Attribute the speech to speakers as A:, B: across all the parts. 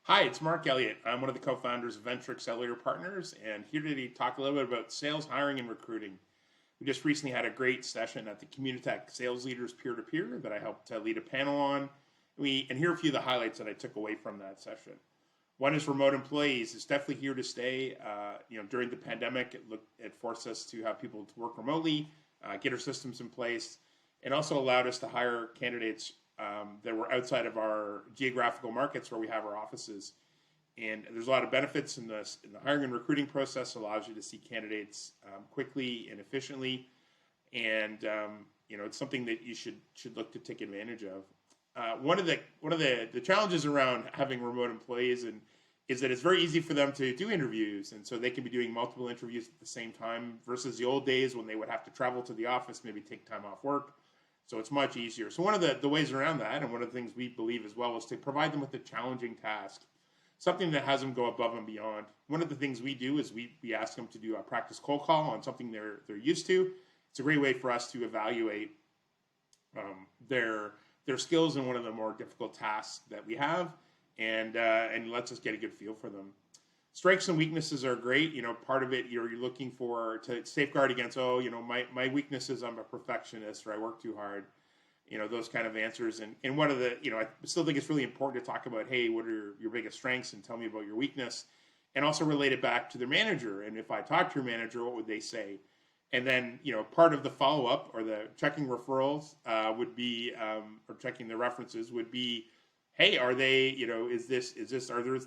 A: Hi, it's Mark Elliott. I'm one of the co-founders of Venture Accelerator Partners, and here today to talk a little bit about sales, hiring, and recruiting. We just recently had a great session at the Communitech Sales Leaders Peer-to-Peer that I helped lead a panel on. And here are a few of the highlights that I took away from that session. One is remote employees. It's definitely here to stay. During the pandemic, it forced us to have people to work remotely, get our systems in place, and also allowed us to hire candidates that were outside of our geographical markets where we have our offices. And there's a lot of benefits in the hiring and recruiting process. It allows you to see candidates quickly and efficiently, and it's something that you should look to take advantage of. One of the challenges around having remote employees is that it's very easy for them to do interviews, and so they can be doing multiple interviews at the same time versus the old days when they would have to travel to the office, maybe take time off work. So it's much easier. So one of the ways around that, and one of the things we believe as well, is to provide them with a challenging task, something that has them go above and beyond. One of the things we do is we ask them to do a practice cold call on something they're used to. It's a great way for us to evaluate their skills in one of the more difficult tasks that we have, and lets us get a good feel for them. Strengths and weaknesses are great. Part of it you're looking for to safeguard against, my weakness is I'm a perfectionist or I work too hard, those kind of answers. And one of the, I still think it's really important to talk about, hey, what are your biggest strengths and tell me about your weakness, and also relate it back to their manager. And if I talk to your manager, what would they say? And then, part of the follow-up or the checking referrals would be, or checking the references would be, hey, are they,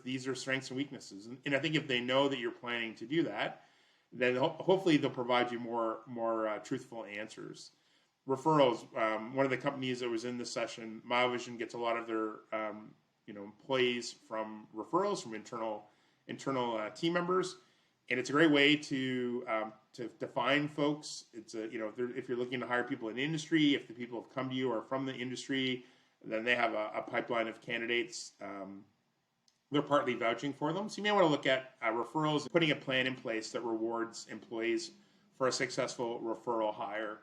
A: these are strengths and weaknesses? And I think if they know that you're planning to do that, then hopefully they'll provide you more truthful answers. Referrals, one of the companies that was in this session, Myovision, gets a lot of their, employees from referrals from internal team members. And it's a great way to find folks. It's if you're looking to hire people in the industry, if the people have come to you are from the industry, then they have a pipeline of candidates. They're partly vouching for them. So you may want to look at referrals and putting a plan in place that rewards employees for a successful referral hire.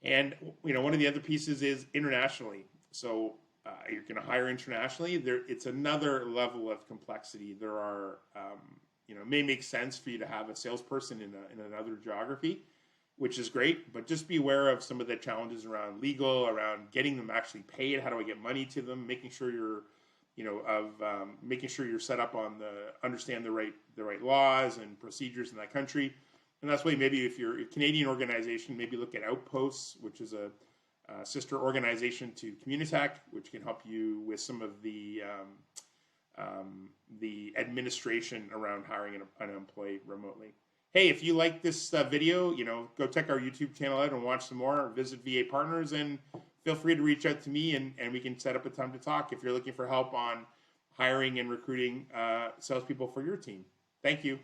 A: And one of the other pieces is internationally. So you're going to hire internationally. It's another level of complexity. There are, it may make sense for you to have a salesperson in another geography, which is great, but just be aware of some of the challenges around legal, around getting them actually paid. How do I get money to them? Making sure you're, making sure you're set up on understand the right laws and procedures in that country. And that's why maybe if you're a Canadian organization, maybe look at Outposts, which is a sister organization to Communitech, which can help you with some of the administration around hiring an employee remotely. Hey, if you like this video, go check our YouTube channel out and watch some more. Visit VA Partners and feel free to reach out to me and we can set up a time to talk if you're looking for help on hiring and recruiting salespeople for your team. Thank you.